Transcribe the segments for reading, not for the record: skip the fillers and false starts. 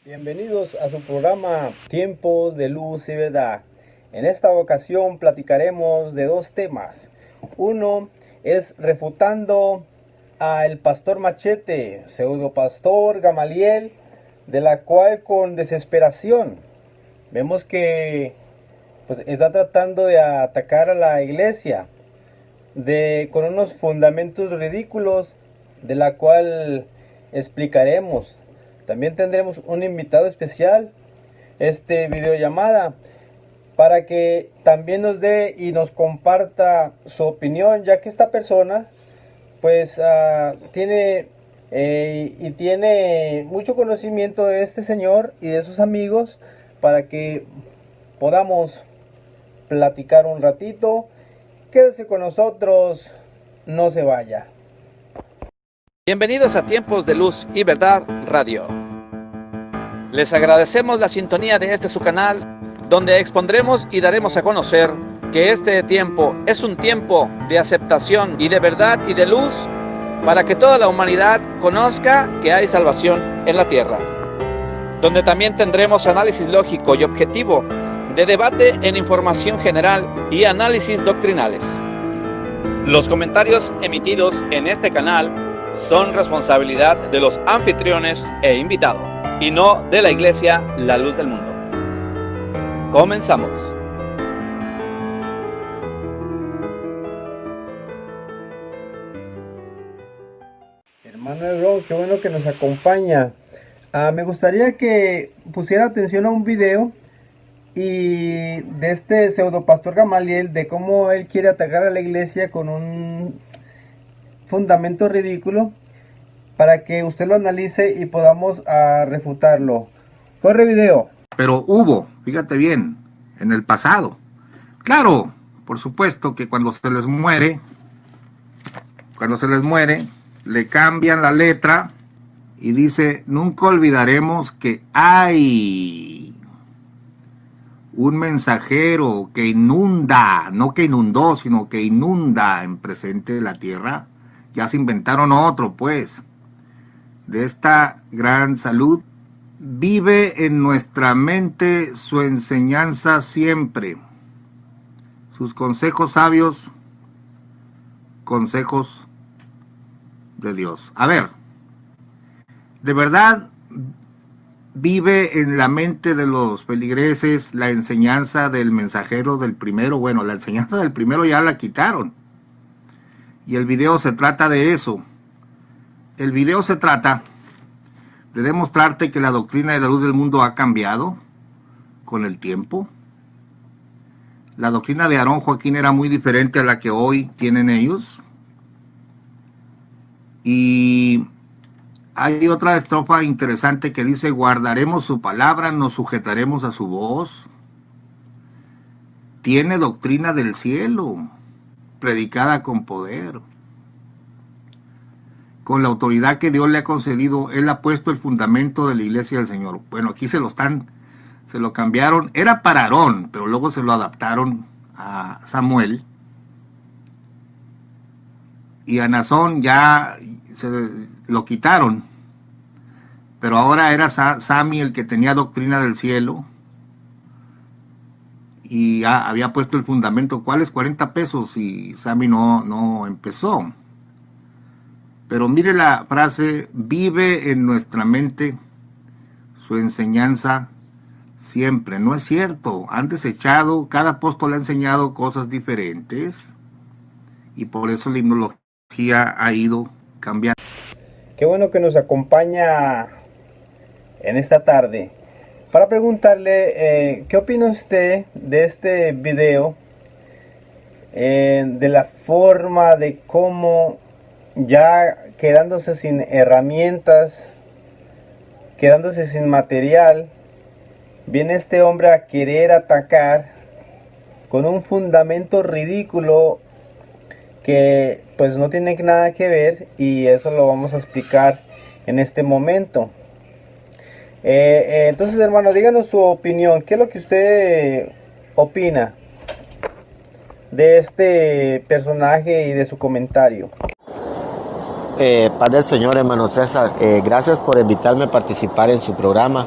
Bienvenidos a su programa Tiempos de Luz y Verdad. En esta ocasión platicaremos de dos temas. Uno es refutando al pastor Machete, pseudo pastor Gamaliel, de la cual con desesperación vemos que pues, está tratando de atacar a la iglesia con unos fundamentos ridículos, de la cual explicaremos. También tendremos un invitado especial, videollamada, para que también nos dé y nos comparta su opinión, ya que esta persona pues tiene mucho conocimiento de este señor y de sus amigos, para que podamos platicar un ratito. Quédese con nosotros, no se vaya. Bienvenidos a Tiempos de Luz y Verdad Radio. Les agradecemos la sintonía de su canal, donde expondremos y daremos a conocer que este tiempo es un tiempo de aceptación y de verdad y de luz, para que toda la humanidad conozca que hay salvación en la tierra, donde también tendremos análisis lógico y objetivo, de debate en información general y análisis doctrinales. Los comentarios emitidos en este canal son responsabilidad de los anfitriones e invitados, y no de la Iglesia La Luz del Mundo. Comenzamos. Hermano Hebrón, qué bueno que nos acompaña. Me gustaría que pusiera atención a un video y de este pseudo pastor Gamaliel, de cómo él quiere atacar a la iglesia con un fundamento ridículo, para que usted lo analice y podamos refutarlo. Corre video. Pero hubo, fíjate bien, en el pasado. Claro, por supuesto que cuando se les muere, le cambian la letra y dice: nunca olvidaremos que hay un mensajero que inunda, no que inundó, sino que inunda en presente de la tierra. Ya se inventaron otro, pues, de esta gran salud. Vive en nuestra mente su enseñanza siempre, sus consejos sabios, consejos de Dios. A ver, de verdad vive en la mente de los feligreses la enseñanza del mensajero del primero. Bueno, la enseñanza del primero ya la quitaron, y el video se trata de eso. El video se trata de demostrarte que la doctrina de la luz del mundo ha cambiado con el tiempo. La doctrina de Aarón Joaquín era muy diferente a la que hoy tienen ellos. Y hay otra estrofa interesante que dice: guardaremos su palabra, nos sujetaremos a su voz. Tiene doctrina del cielo, predicada con poder. Con la autoridad que Dios le ha concedido, él ha puesto el fundamento de la iglesia del Señor. Bueno, aquí se lo cambiaron. Era para Aarón, pero luego se lo adaptaron a Samuel. Y a Nazón ya lo quitaron. Pero ahora era Sami el que tenía doctrina del cielo. Y había puesto el fundamento. ¿Cuáles 40 pesos? Y Sami no empezó. Pero mire la frase: vive en nuestra mente su enseñanza siempre. No es cierto, han desechado, cada apóstol ha enseñado cosas diferentes, y por eso la himnología ha ido cambiando. Qué bueno que nos acompaña en esta tarde para preguntarle ¿qué opina usted de este video? De la forma de cómo, ya quedándose sin herramientas, quedándose sin material, viene este hombre a querer atacar con un fundamento ridículo que pues no tiene nada que ver, y eso lo vamos a explicar en este momento. Entonces, hermano, díganos su opinión. ¿Qué es lo que usted opina de este personaje y de su comentario? Paz del Señor, hermano César. Gracias por invitarme a participar en su programa.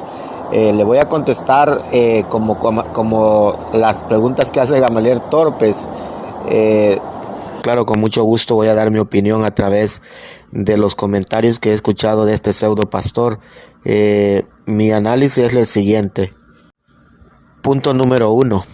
Le voy a contestar como las preguntas que hace Gamaliel Torpes. Claro, con mucho gusto voy a dar mi opinión a través de los comentarios que he escuchado de este pseudo pastor. Mi análisis es el siguiente. Punto número 1.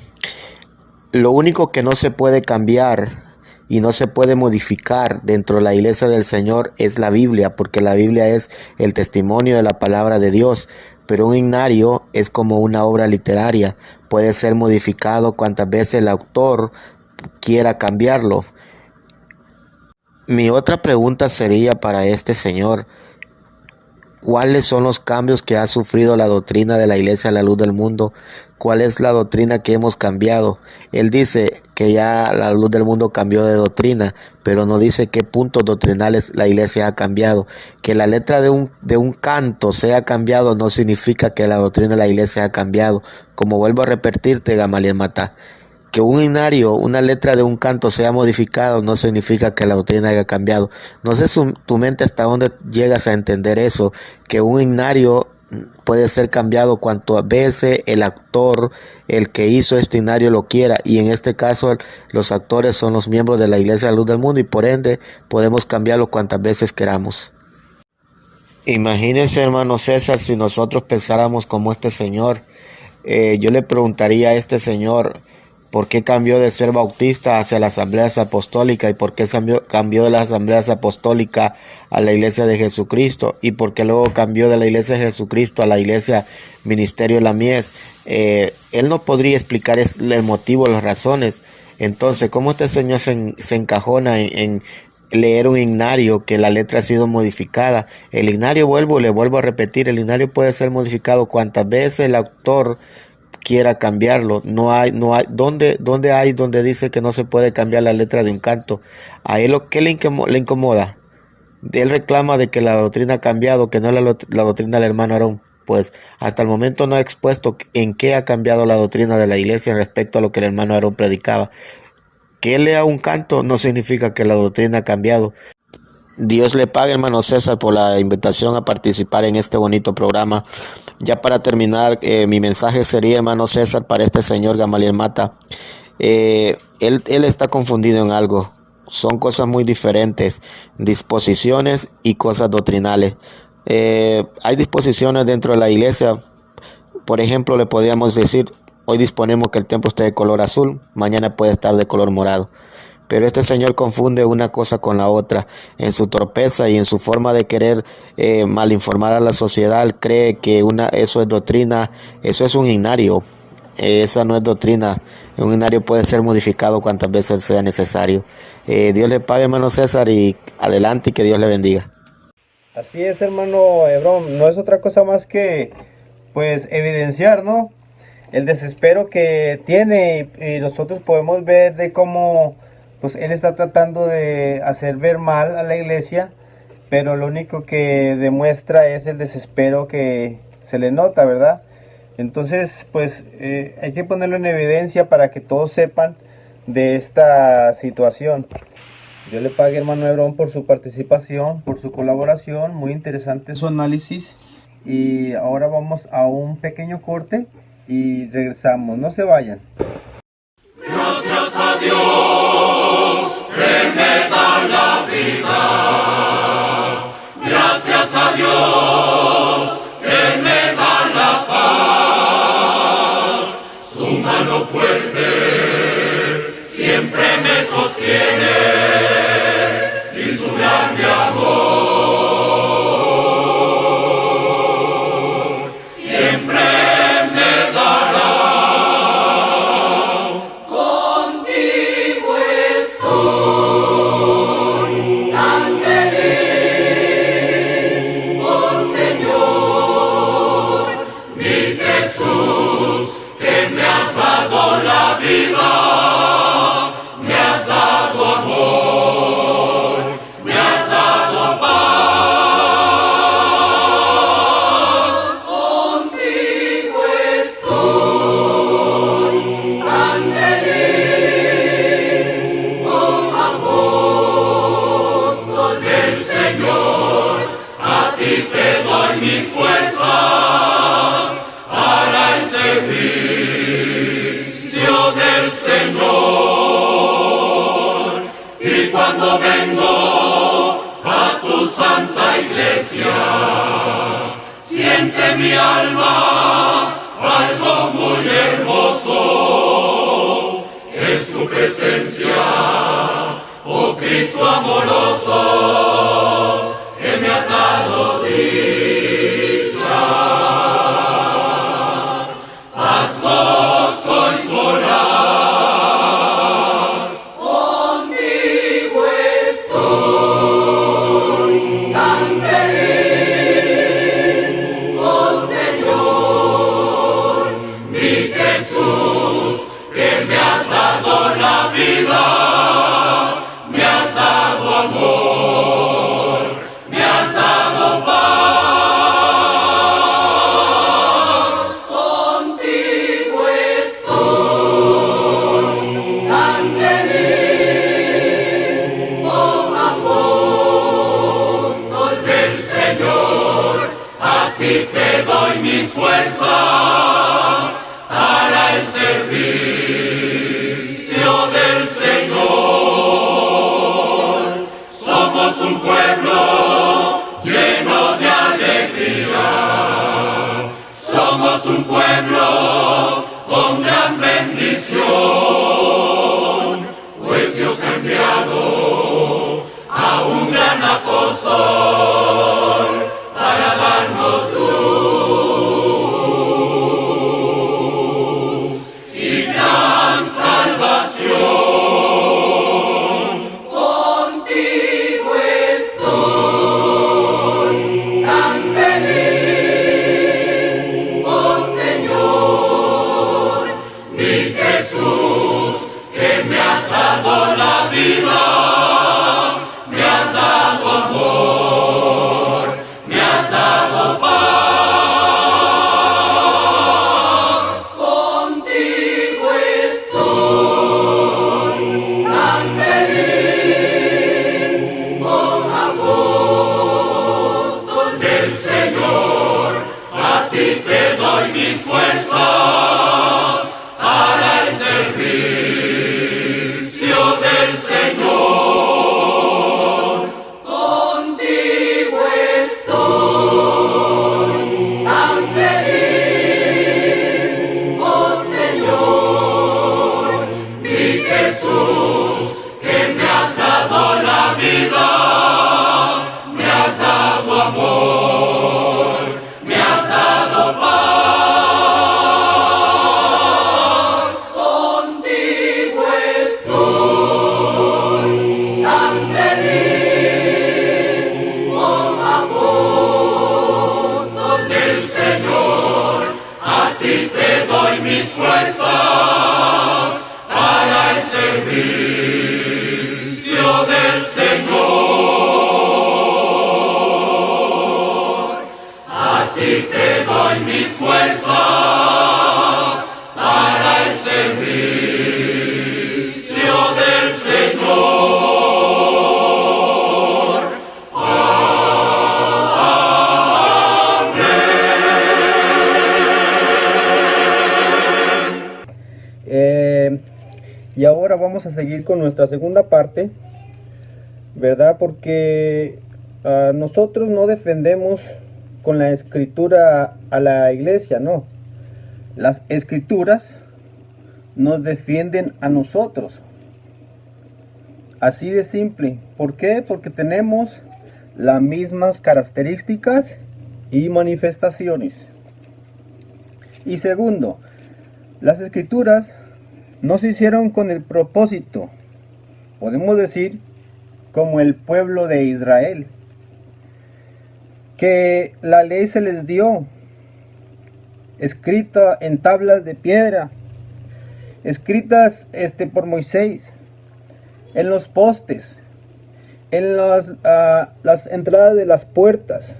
Lo único que no se puede cambiar y no se puede modificar dentro de la iglesia del Señor es la Biblia, porque la Biblia es el testimonio de la palabra de Dios. Pero un himnario es como una obra literaria, puede ser modificado cuantas veces el autor quiera cambiarlo. Mi otra pregunta sería para este señor: ¿cuáles son los cambios que ha sufrido la doctrina de la Iglesia a la luz del mundo? ¿Cuál es la doctrina que hemos cambiado? Él dice que ya la luz del mundo cambió de doctrina, pero no dice qué puntos doctrinales la Iglesia ha cambiado. Que la letra de un canto sea cambiado no significa que la doctrina de la Iglesia ha cambiado. Como vuelvo a repetirte, Gamaliel Mata, que un himnario, una letra de un canto sea modificado no significa que la doctrina haya cambiado. No sé tu mente hasta dónde llegas a entender eso, que un himnario puede ser cambiado cuantas veces el actor, el que hizo este himnario, lo quiera, y en este caso los actores son los miembros de la Iglesia de la Luz del Mundo y por ende podemos cambiarlo cuantas veces queramos. Imagínense, hermano César, si nosotros pensáramos como este señor. Yo le preguntaría a este señor: ¿por qué cambió de ser bautista hacia las asambleas apostólicas? ¿Y por qué cambió de las asambleas apostólicas a la iglesia de Jesucristo? ¿Y por qué luego cambió de la iglesia de Jesucristo a la iglesia Ministerio de la Mies? Él no podría explicar el motivo, las razones. Entonces, ¿cómo este señor se encajona en leer un himnario que la letra ha sido modificada? El himnario, le vuelvo a repetir, el himnario puede ser modificado cuantas veces el autor quiera cambiarlo. No hay donde dice que no se puede cambiar la letra de un canto. A él lo que le incomoda. Él reclama de que la doctrina ha cambiado, que no es la doctrina del hermano Aarón. Pues hasta el momento no ha expuesto en qué ha cambiado la doctrina de la iglesia respecto a lo que el hermano Aarón predicaba. Que él lea un canto no significa que la doctrina ha cambiado. Dios le pague, hermano César, por la invitación a participar en este bonito programa. Ya para terminar, mi mensaje sería, hermano César, para este señor Gamaliel Mata. Él está confundido en algo. Son cosas muy diferentes, disposiciones y cosas doctrinales. Hay disposiciones dentro de la iglesia. Por ejemplo, le podríamos decir: hoy disponemos que el templo esté de color azul, mañana puede estar de color morado. Pero este señor confunde una cosa con la otra. En su torpeza y en su forma de querer malinformar a la sociedad, cree que eso es doctrina, eso es un himnario. Esa no es doctrina. Un himnario puede ser modificado cuantas veces sea necesario. Dios le pague, hermano César, y adelante, y que Dios le bendiga. Así es, hermano Hebrón, no es otra cosa más que pues evidenciar, ¿no?, el desespero que tiene, y nosotros podemos ver de cómo pues él está tratando de hacer ver mal a la iglesia, pero lo único que demuestra es el desespero que se le nota, ¿verdad? Entonces, pues hay que ponerlo en evidencia para que todos sepan de esta situación. Dios le pague, hermano Hebrón, por su participación, por su colaboración. Muy interesante su análisis. Y ahora vamos a un pequeño corte y regresamos. No se vayan. Gracias a Dios que me da la vida. Gracias a Dios que me da la paz. Su mano fuerte siempre me sostiene y su grande amor siempre me dará. Contigo estoy tan feliz, oh Señor. cuando vengo a tu santa iglesia, siente mi alma algo muy hermoso. Es tu presencia, oh Cristo amoroso, que me has dado dicha. Pastor, soy solas, contigo estoy tan feliz, oh Señor, mi Jesús, que me has dado la vida, me has dado amor, me has dado paz. Contigo estoy tan feliz, oh apóstol del Señor, a ti te doy mis fuerzas para el servicio del Señor. Somos un pueblo lleno de alegría, somos un pueblo con gran bendición, pues Dios ha enviado a un gran apóstol para darnos luz y gran salvación. Contigo estoy tan feliz, oh Señor, mi Jesús, que me has dado la vida, me has dado amor, me has dado paz. Contigo estoy tan feliz, oh apóstol del Señor, a ti te doy mis fuerzas para el servicio del Señor. Contigo estoy tan feliz, oh Señor, mi Jesús, que me has dado la vida, me has dado amor, me has dado paz. Contigo estoy tan feliz, oh apóstol del Señor, a ti te doy mis fuerzas para el servicio del Señor. A ti te doy mis fuerzas para el servicio del Señor. Y ahora vamos a seguir con nuestra segunda parte, ¿verdad? Porque nosotros no defendemos con la escritura a la iglesia, no. Las escrituras nos defienden a nosotros. Así de simple. ¿Por qué? Porque tenemos las mismas características y manifestaciones. Y segundo, las escrituras no se hicieron con el propósito, podemos decir, como el pueblo de Israel, que la ley se les dio, escrita en tablas de piedra, escritas por Moisés, en los postes, en las entradas de las puertas,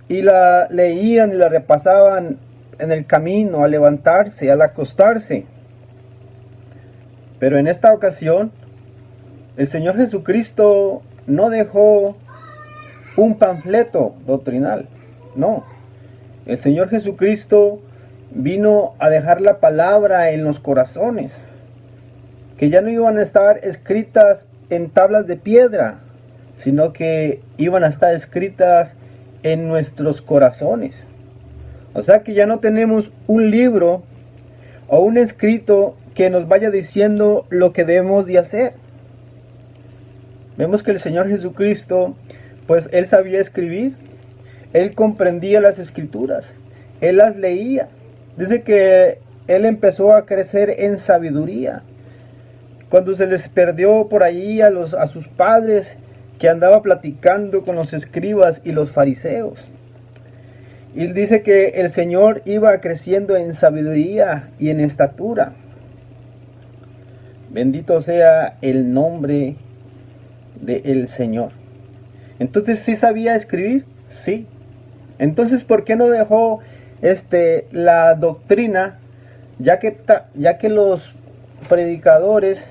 y la leían y la repasaban en el camino, al levantarse, al acostarse. Pero en esta ocasión, el Señor Jesucristo no dejó un panfleto doctrinal, no. El Señor Jesucristo vino a dejar la palabra en los corazones, que ya no iban a estar escritas en tablas de piedra, sino que iban a estar escritas en nuestros corazones. O sea que ya no tenemos un libro o un escrito que nos vaya diciendo lo que debemos de hacer. Vemos que el Señor Jesucristo, pues Él sabía escribir, Él comprendía las escrituras, Él las leía. Dice que Él empezó a crecer en sabiduría. Cuando se les perdió por allí a sus padres, que andaba platicando con los escribas y los fariseos. Y dice que el Señor iba creciendo en sabiduría y en estatura. Bendito sea el nombre del Señor. Entonces, ¿sí sabía escribir? Sí. Entonces, ¿por qué no dejó la doctrina? Ya que los predicadores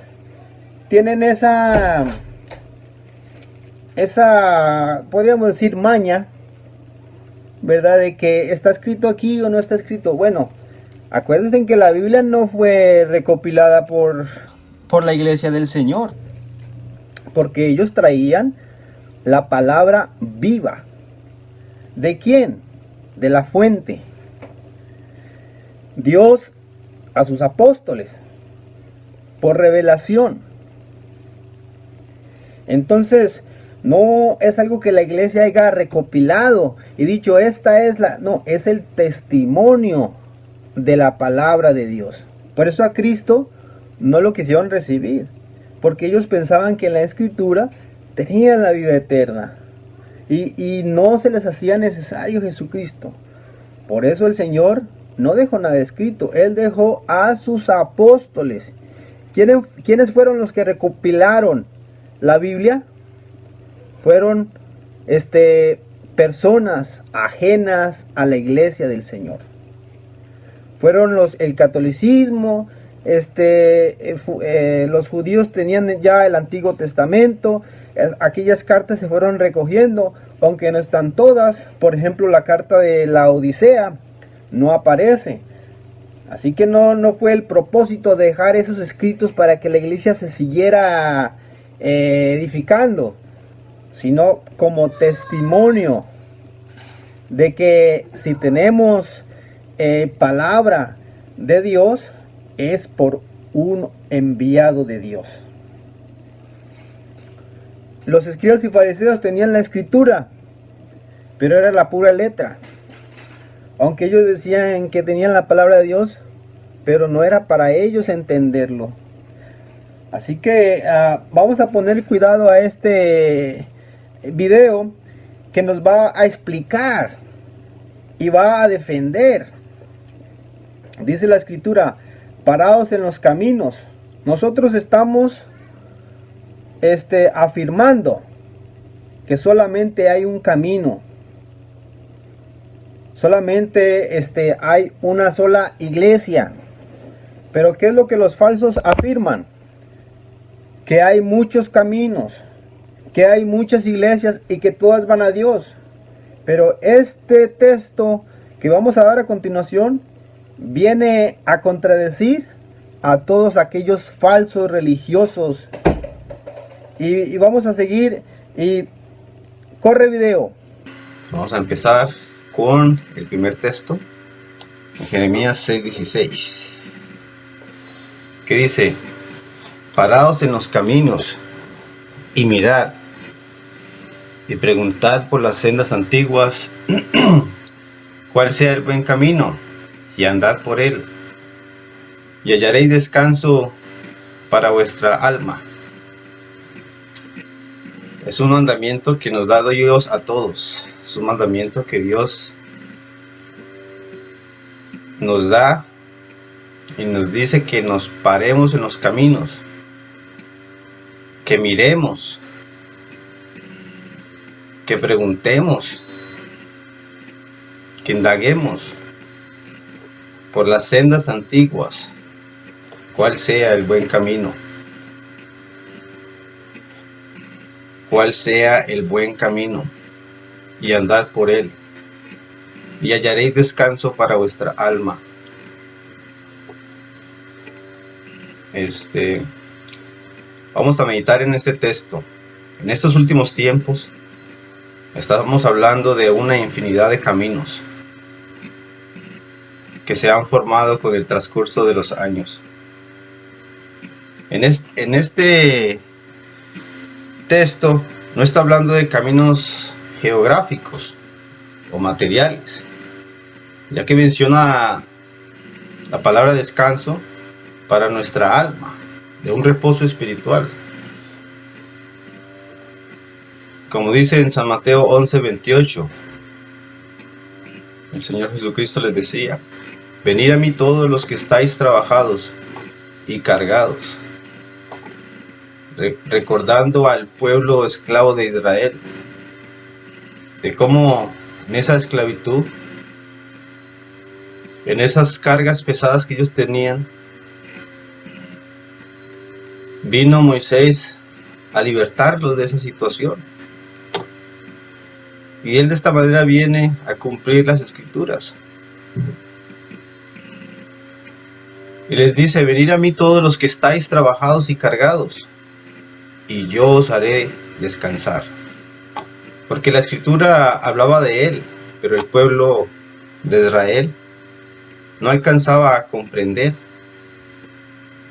tienen esa, podríamos decir, maña, ¿verdad? De que está escrito aquí o no está escrito. Bueno, acuérdense que la Biblia no fue recopilada por la iglesia del Señor, porque ellos traían la palabra viva. ¿De quién? De la fuente. Dios a sus apóstoles, por revelación. Entonces, no es algo que la iglesia haya recopilado y dicho, esta es la... No, es el testimonio de la palabra de Dios. Por eso a Cristo no lo quisieron recibir, porque ellos pensaban que en la escritura tenían la vida eterna y no se les hacía necesario Jesucristo. Por eso el Señor no dejó nada escrito, Él dejó a sus apóstoles. ¿Quiénes fueron los que recopilaron la Biblia? Fueron personas ajenas a la iglesia del Señor. Fueron el catolicismo, los judíos tenían ya el Antiguo Testamento, aquellas cartas se fueron recogiendo, aunque no están todas. Por ejemplo, la carta de la Odisea no aparece. Así que no fue el propósito de dejar esos escritos para que la iglesia se siguiera edificando, sino como testimonio de que si tenemos palabra de Dios, es por un enviado de Dios. Los escribas y fariseos tenían la escritura, pero era la pura letra. Aunque ellos decían que tenían la palabra de Dios, pero no era para ellos entenderlo. Así que vamos a poner cuidado a este video que nos va a explicar y va a defender. Dice la escritura, parados en los caminos. Nosotros estamos afirmando que solamente hay un camino. Solamente hay una sola iglesia. Pero ¿qué es lo que los falsos afirman? Que hay muchos caminos, que hay muchas iglesias y que todas van a Dios. Pero este texto que vamos a dar a continuación viene a contradecir a todos aquellos falsos religiosos. Y vamos a seguir y corre video. Vamos a empezar con el primer texto, en Jeremías 6:16, que dice: paraos en los caminos y mirad y preguntad por las sendas antiguas cuál sea el buen camino, y andad por él, y hallaréis descanso para vuestra alma. Es un mandamiento que nos da Dios a todos. Es un mandamiento que Dios nos da y nos dice que nos paremos en los caminos, que miremos, que preguntemos, que indaguemos por las sendas antiguas, cuál sea el buen camino, cuál sea el buen camino, y andar por él, y hallaréis descanso para vuestra alma. Vamos a meditar en este texto. En estos últimos tiempos estamos hablando de una infinidad de caminos que se han formado con el transcurso de los años. En este texto no está hablando de caminos geográficos o materiales, ya que menciona la palabra descanso para nuestra alma, de un reposo espiritual. Como dice en San Mateo 11:28, el Señor Jesucristo les decía: venid a mí todos los que estáis trabajados y cargados, recordando al pueblo esclavo de Israel, de cómo en esa esclavitud, en esas cargas pesadas que ellos tenían, vino Moisés a libertarlos de esa situación. Y él de esta manera viene a cumplir las escrituras. Y les dice: venid a mí todos los que estáis trabajados y cargados, y yo os haré descansar. Porque la escritura hablaba de él, pero el pueblo de Israel no alcanzaba a comprender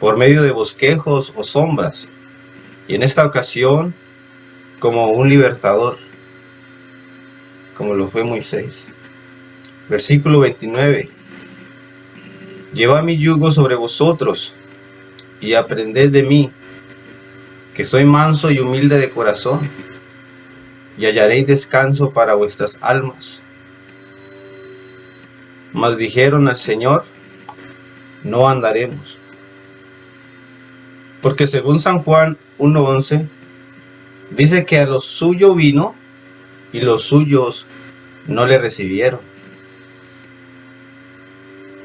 por medio de bosquejos o sombras, y en esta ocasión como un libertador, como lo fue Moisés. Versículo 29: llevad mi yugo sobre vosotros y aprended de mí, que soy manso y humilde de corazón, y hallaréis descanso para vuestras almas. Mas dijeron al Señor: no andaremos. Porque según San Juan 1:11, dice que a los suyos vino y los suyos no le recibieron.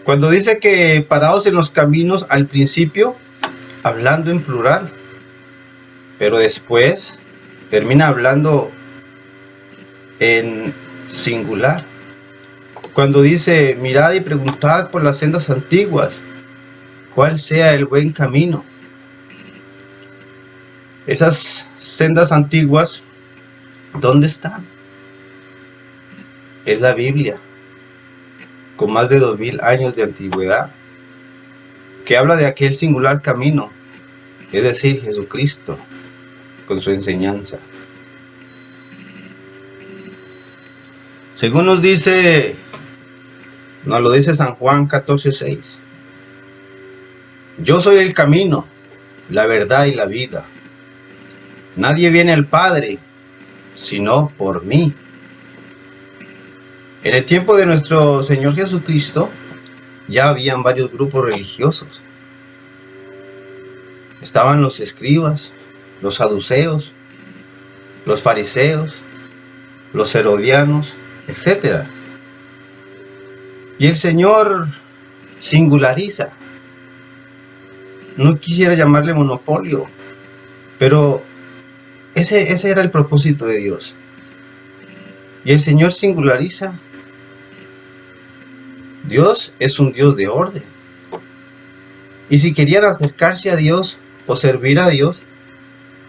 Cuando dice que parados en los caminos, al principio hablando en plural, pero después termina hablando en singular. Cuando dice: mirad y preguntad por las sendas antiguas, cuál sea el buen camino. Esas sendas antiguas, ¿dónde están? Es la Biblia, con más de 2000 años de antigüedad, que habla de aquel singular camino, es decir, Jesucristo, con su enseñanza. Según nos lo dice San Juan 14:6, yo soy el camino, la verdad y la vida. Nadie viene al Padre sino por mí. En el tiempo de nuestro Señor Jesucristo ya habían varios grupos religiosos. Estaban los escribas, los saduceos, los fariseos, los herodianos, etc. Y el Señor singulariza. No quisiera llamarle monopolio, pero ese era el propósito de Dios. Y el Señor singulariza. Dios es un Dios de orden. Y si querían acercarse a Dios o servir a Dios,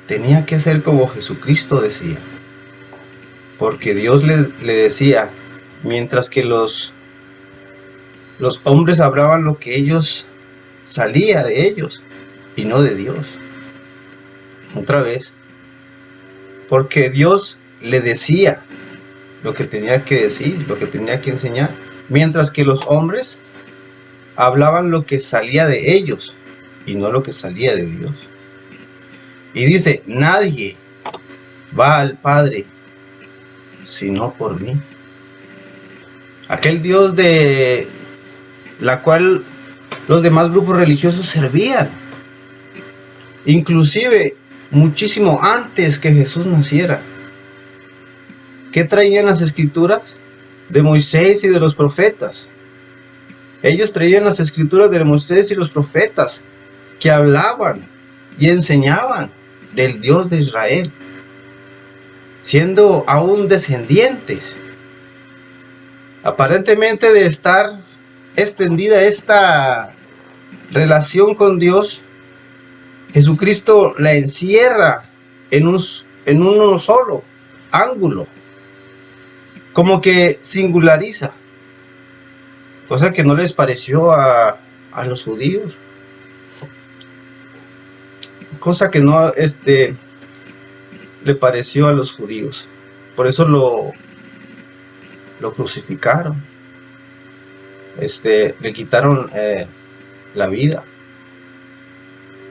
tenía que ser como Jesucristo decía. Porque Dios le decía, mientras que los hombres hablaban lo que ellos salía de ellos y no de Dios. Otra vez, porque Dios le decía lo que tenía que decir, lo que tenía que enseñar, mientras que los hombres hablaban lo que salía de ellos y no lo que salía de Dios. Y dice: nadie va al Padre sino por mí. Aquel Dios de la cual los demás grupos religiosos servían, inclusive muchísimo antes que Jesús naciera. ¿Qué traían las escrituras? De Moisés y de los profetas. Ellos traían las escrituras de Moisés y los profetas, que hablaban y enseñaban del Dios de Israel, siendo aún descendientes. Aparentemente, de estar extendida esta relación con Dios, Jesucristo la encierra en uno solo ángulo, como que singulariza, cosa que no les pareció a los judíos, cosa que no le pareció a los judíos. Por eso lo crucificaron, le quitaron la vida.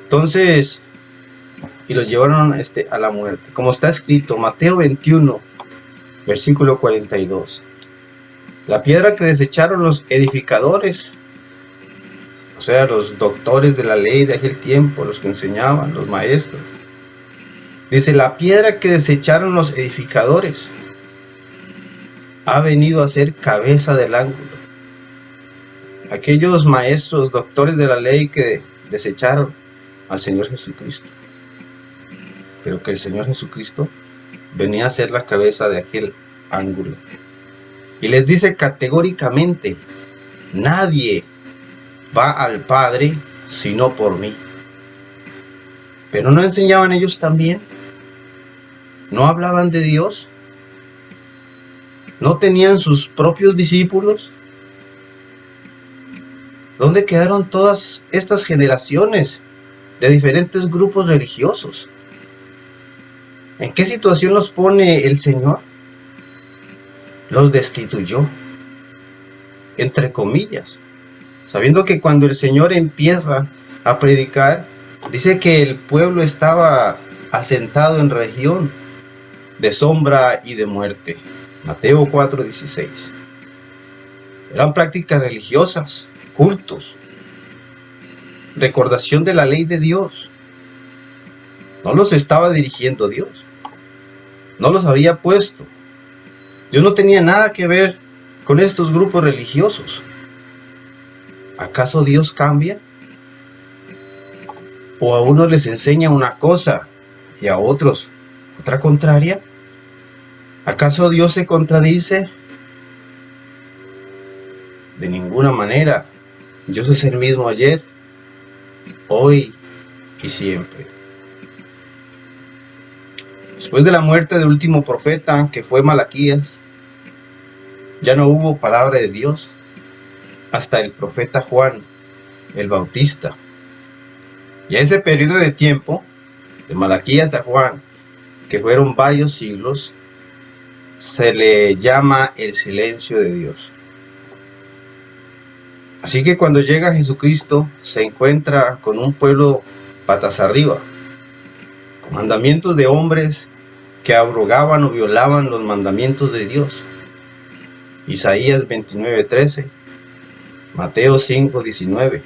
Entonces, y los llevaron a la muerte, como está escrito, Mateo 21, versículo 42. La piedra que desecharon los edificadores, o sea, los doctores de la ley de aquel tiempo, los que enseñaban, los maestros. Dice, la piedra que desecharon los edificadores ha venido a ser cabeza del ángulo. Aquellos maestros, doctores de la ley que desecharon al Señor Jesucristo, pero que el Señor Jesucristo venía a ser la cabeza de aquel ángulo. Y les dice categóricamente, nadie va al Padre sino por mí. Pero ¿no enseñaban ellos también? ¿No hablaban de Dios? ¿No tenían sus propios discípulos? ¿Dónde quedaron todas estas generaciones de diferentes grupos religiosos? ¿En qué situación los pone el Señor? Los destituyó, entre comillas, sabiendo que cuando el Señor empieza a predicar, dice que el pueblo estaba asentado en región de sombra y de muerte. Mateo 4:16. Eran prácticas religiosas, cultos, recordación de la ley de Dios. No los estaba dirigiendo Dios, no los había puesto. Dios no tenía nada que ver con estos grupos religiosos. ¿Acaso Dios cambia? ¿O a unos les enseña una cosa y a otros otra contraria? ¿Acaso Dios se contradice? De ninguna manera. Dios es el mismo ayer, hoy y siempre. Después de la muerte del último profeta, que fue Malaquías, ya no hubo palabra de Dios hasta el profeta Juan el Bautista. Y a ese periodo de tiempo, de Malaquías a Juan, que fueron varios siglos, se le llama el silencio de Dios. Así que cuando llega Jesucristo, se encuentra con un pueblo patas arriba, con mandamientos de hombres que abrogaban o violaban los mandamientos de Dios. Isaías 29:13, Mateo 5:19,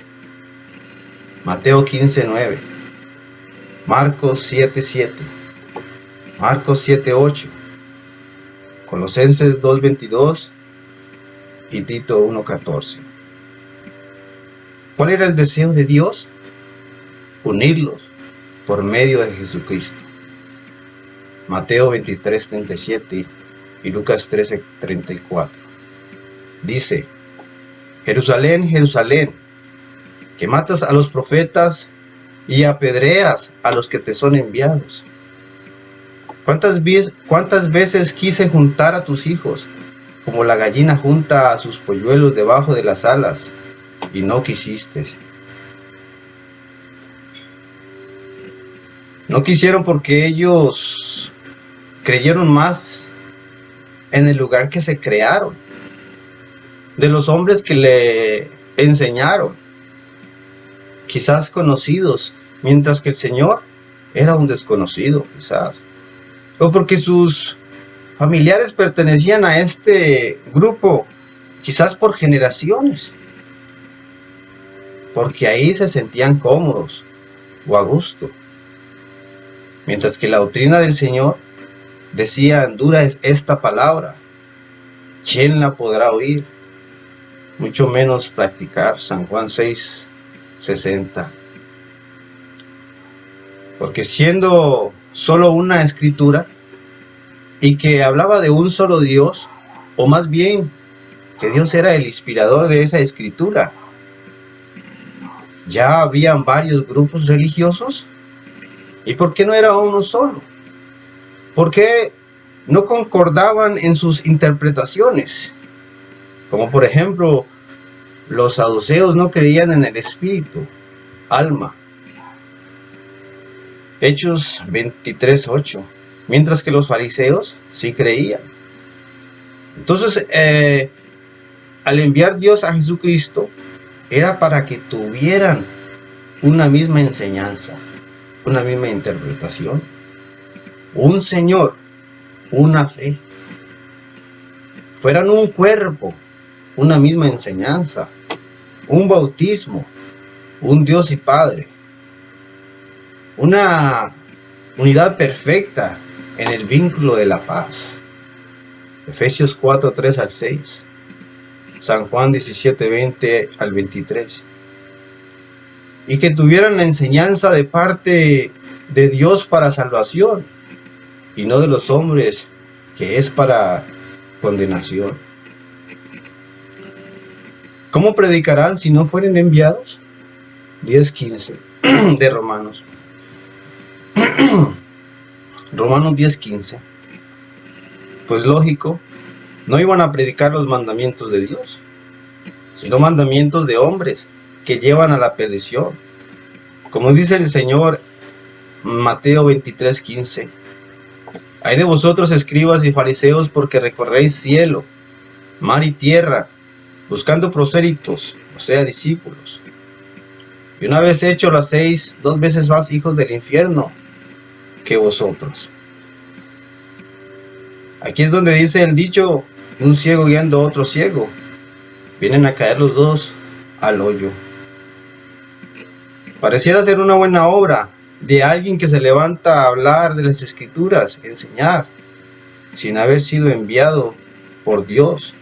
Mateo 15:9, Marcos 7:7, Marcos 7:8, Colosenses 2:22 y Tito 1:14. ¿Cuál era el deseo de Dios? Unirlos por medio de Jesucristo. Mateo 23:37 y Lucas 13:34. Dice, Jerusalén, Jerusalén, que matas a los profetas y apedreas a los que te son enviados. ¿Cuántas veces quise juntar a tus hijos, como la gallina junta a sus polluelos debajo de las alas, y no quisiste? No quisieron porque ellos creyeron más en el lugar que se crearon, de los hombres que le enseñaron, quizás conocidos, mientras que el Señor era un desconocido, quizás. O porque sus familiares pertenecían a este grupo, quizás por generaciones, porque ahí se sentían cómodos o a gusto. Mientras que la doctrina del Señor decía, dura es esta palabra, ¿quién la podrá oír? Mucho menos practicar. San Juan 6:60. Porque siendo solo una escritura y que hablaba de un solo Dios, o más bien que Dios era el inspirador de esa escritura, ya habían varios grupos religiosos ¿Y por qué no era uno solo? ¿Por qué no concordaban en sus interpretaciones? Como por ejemplo, los saduceos no creían en el espíritu, alma. Hechos 23:8. Mientras que los fariseos sí creían. Entonces, al enviar Dios a Jesucristo, era para que tuvieran una misma enseñanza, una misma interpretación, un Señor, una fe. Fueran un cuerpo, una misma enseñanza, un bautismo, un Dios y Padre, una unidad perfecta en el vínculo de la paz. Efesios 4:3-6, San Juan 17:20-23. Y que tuvieran la enseñanza de parte de Dios para salvación, y no de los hombres, que es para condenación. ¿Cómo predicarán si no fueren enviados? 10:15 de Romanos. Romanos 10:15. Pues lógico, no iban a predicar los mandamientos de Dios, sino mandamientos de hombres que llevan a la perdición. Como dice el Señor, Mateo 23:15. Hay de vosotros, escribas y fariseos, porque recorréis cielo, mar y tierra, buscando prosélitos, o sea, discípulos. Y una vez hecho, lo hacéis 2 veces más hijos del infierno que vosotros. Aquí es donde dice el dicho, un ciego guiando a otro ciego. Vienen a caer los dos al hoyo. Pareciera ser una buena obra de alguien que se levanta a hablar de las Escrituras, enseñar, sin haber sido enviado por Dios.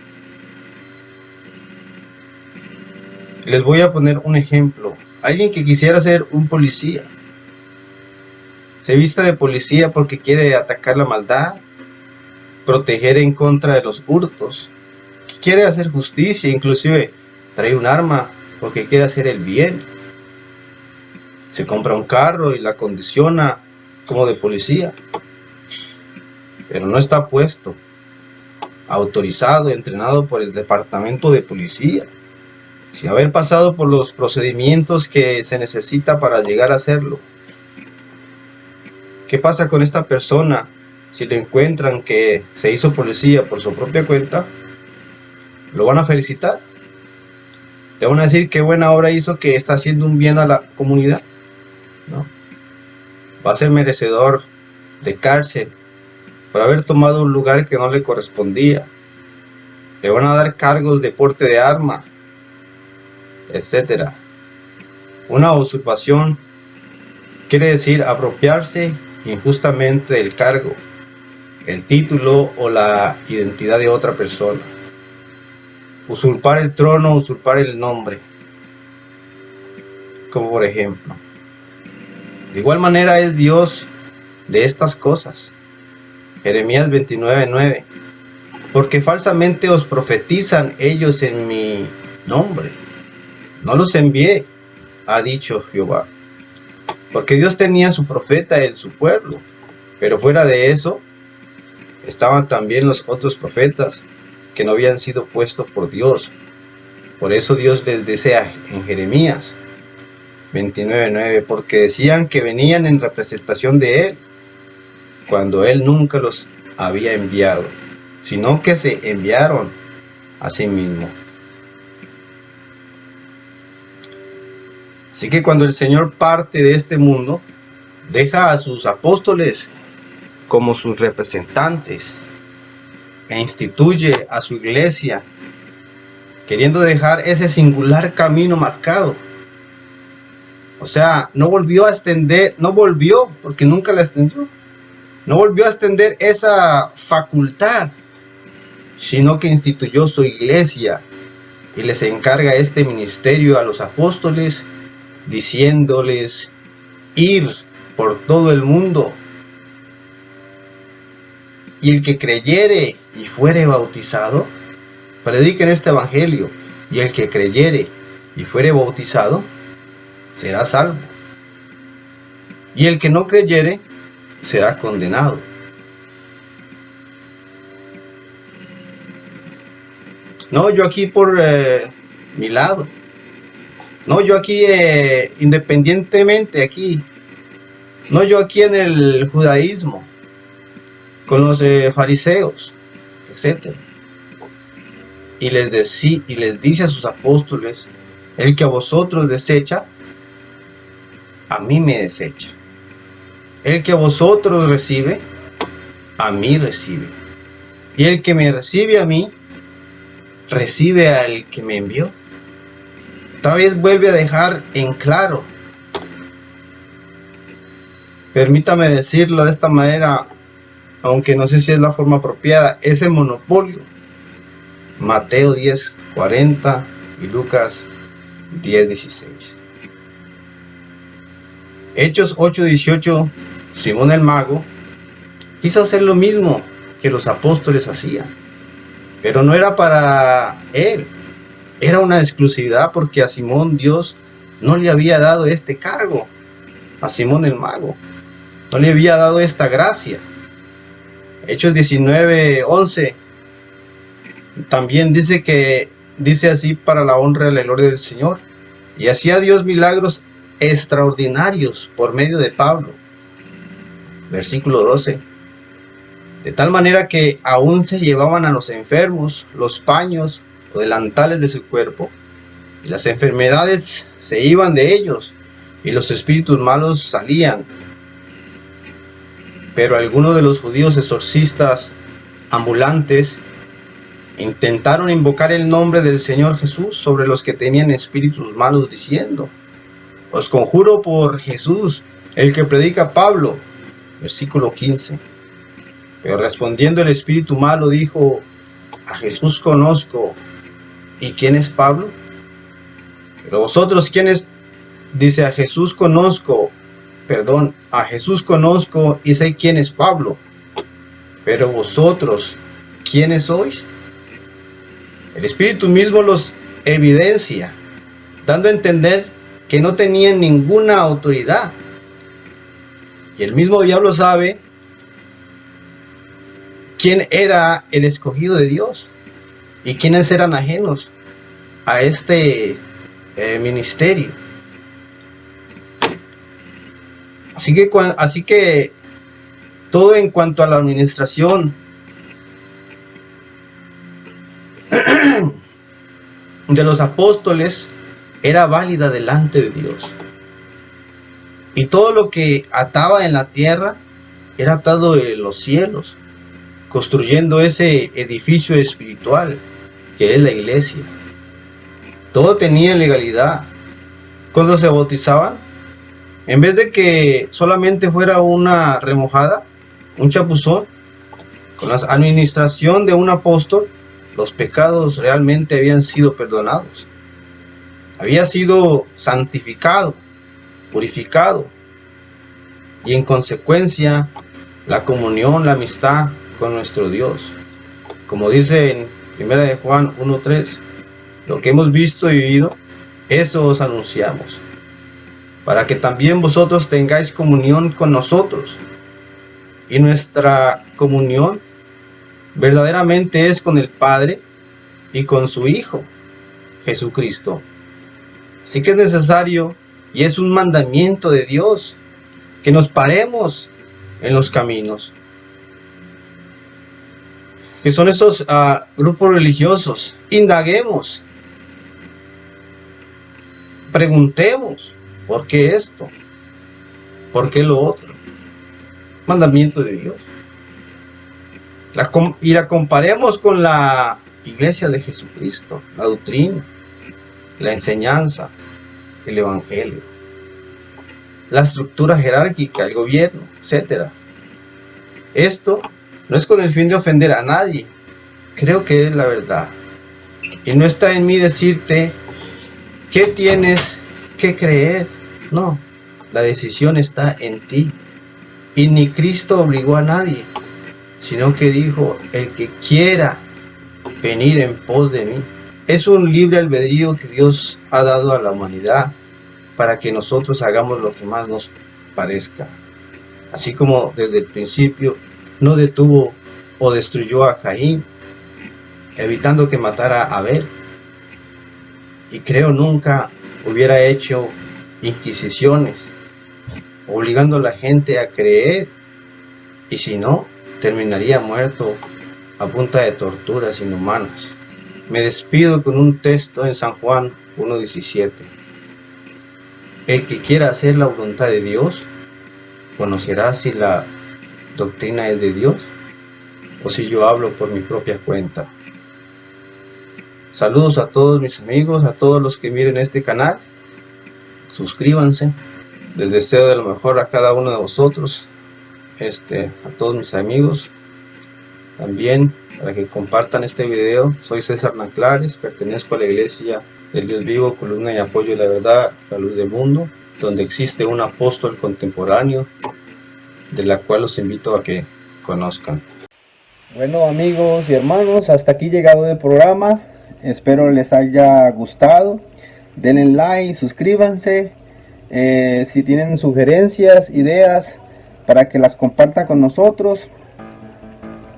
Les voy a poner un ejemplo. Alguien que quisiera ser un policía. Se viste de policía porque quiere atacar la maldad, proteger en contra de los hurtos, que quiere hacer justicia, inclusive trae un arma porque quiere hacer el bien. Se compra un carro y la acondiciona como de policía, pero no está puesto, autorizado, entrenado por el departamento de policía, sin haber pasado por los procedimientos que se necesita para llegar a hacerlo. ¿Qué pasa con esta persona si le encuentran que se hizo policía por su propia cuenta? ¿Lo van a felicitar? ¿Le van a decir qué buena obra hizo, que está haciendo un bien a la comunidad? No. Va a ser merecedor de cárcel por haber tomado un lugar que no le correspondía. Le van a dar cargos de porte de arma, etcétera. Una usurpación quiere decir apropiarse injustamente del cargo, el título o la identidad de otra persona. Usurpar el trono, usurpar el nombre. Como por ejemplo. De igual manera es Dios de estas cosas. Jeremías 29:9. Porque falsamente os profetizan ellos en mi nombre. No los envié, ha dicho Jehová. Porque Dios tenía su profeta en su pueblo. Pero fuera de eso, estaban también los otros profetas que no habían sido puestos por Dios. Por eso Dios les decía en Jeremías 29:9, porque decían que venían en representación de Él, cuando Él nunca los había enviado, sino que se enviaron a sí mismo. Así que cuando el Señor parte de este mundo, deja a sus apóstoles como sus representantes e instituye a su iglesia, queriendo dejar ese singular camino marcado. O sea, no volvió a extender, no volvió, porque nunca la extendió, no volvió a extender esa facultad, sino que instituyó su iglesia y les encarga este ministerio a los apóstoles, diciéndoles ir por todo el mundo. Y el que creyere y fuere bautizado, prediquen este evangelio, y el que creyere y fuere bautizado, será salvo. y el que no creyere será condenado. No, yo aquí por mi lado. No, yo aquí independientemente aquí. No, yo aquí en el judaísmo, con los fariseos, etc. Y les dice a sus apóstoles: el que a vosotros desecha, a mí me desecha. El que a vosotros recibe, a mí recibe. Y el que me recibe a mí, recibe al que me envió. Otra vez vuelve a dejar en claro. Permítame decirlo de esta manera, aunque no sé si es la forma apropiada, ese monopolio. Mateo 10:40 y Lucas 10:16. Hechos 8:18, Simón el mago quiso hacer lo mismo que los apóstoles hacían, pero no era para él, era una exclusividad, porque a Simón Dios no le había dado este cargo, a Simón el mago, no le había dado esta gracia. Hechos 19:11 también dice así: para la honra y la gloria del Señor. Y hacía Dios milagros extraordinarios por medio de Pablo. Versículo 12. De tal manera que aún se llevaban a los enfermos los paños o delantales de su cuerpo, y las enfermedades se iban de ellos, y los espíritus malos salían. Pero algunos de los judíos exorcistas ambulantes intentaron invocar el nombre del Señor Jesús sobre los que tenían espíritus malos, diciendo: os conjuro por Jesús, el que predica Pablo. Versículo 15. Pero respondiendo el espíritu malo dijo: a Jesús conozco, ¿y quién es Pablo? Pero vosotros, ¿quiénes? Dice: a Jesús conozco y sé quién es Pablo. Pero vosotros, ¿quiénes sois? El Espíritu mismo los evidencia, dando a entender que no tenían ninguna autoridad. Y el mismo diablo sabe quién era el escogido de Dios y quiénes eran ajenos a este ministerio. Así que todo en cuanto a la administración de los apóstoles era válida delante de Dios. Y todo lo que ataba en la tierra era atado en los cielos, construyendo ese edificio espiritual que es la iglesia. Todo tenía legalidad. Cuando se bautizaban, en vez de que solamente fuera una remojada, un chapuzón, con la administración de un apóstol, los pecados realmente habían sido perdonados. Había sido santificado, purificado, y en consecuencia la comunión, la amistad con nuestro Dios. Como dice en 1 de Juan 1:3, lo que hemos visto y vivido, eso os anunciamos, para que también vosotros tengáis comunión con nosotros. Y nuestra comunión verdaderamente es con el Padre y con su Hijo, Jesucristo. Así que es necesario y es un mandamiento de Dios que nos paremos en los caminos. Que son esos grupos religiosos. Indaguemos. Preguntemos, ¿por qué esto? ¿Por qué lo otro? Mandamiento de Dios. Y la comparemos con la iglesia de Jesucristo, la doctrina, la enseñanza, el evangelio, la estructura jerárquica, el gobierno, etc. Esto no es con el fin de ofender a nadie, creo que es la verdad. Y no está en mí decirte qué tienes que creer, no, la decisión está en ti. Y ni Cristo obligó a nadie, sino que dijo: el que quiera venir en pos de mí. Es un libre albedrío que Dios ha dado a la humanidad para que nosotros hagamos lo que más nos parezca. Así como desde el principio no detuvo o destruyó a Caín, evitando que matara a Abel, y creo nunca hubiera hecho inquisiciones, obligando a la gente a creer, y si no, terminaría muerto a punta de torturas inhumanas. Me despido con un texto en San Juan 1:17. El que quiera hacer la voluntad de Dios, conocerá si la doctrina es de Dios o si yo hablo por mi propia cuenta. Saludos a todos mis amigos, a todos los que miren este canal. Suscríbanse. Les deseo de lo mejor a cada uno de vosotros, a todos mis amigos. También para que compartan este video. Soy César Nanclares, pertenezco a la Iglesia del Dios Vivo, columna y apoyo de la verdad, la luz del mundo, donde existe un apóstol contemporáneo, de la cual los invito a que conozcan. Bueno, amigos y hermanos, hasta aquí llegado el programa. Espero les haya gustado. Denle like, suscríbanse. Si tienen sugerencias, ideas para que las compartan con nosotros,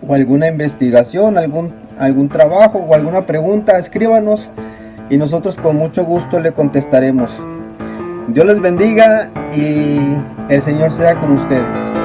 o alguna investigación, algún trabajo o alguna pregunta, escríbanos y nosotros con mucho gusto le contestaremos. Dios les bendiga y el Señor sea con ustedes.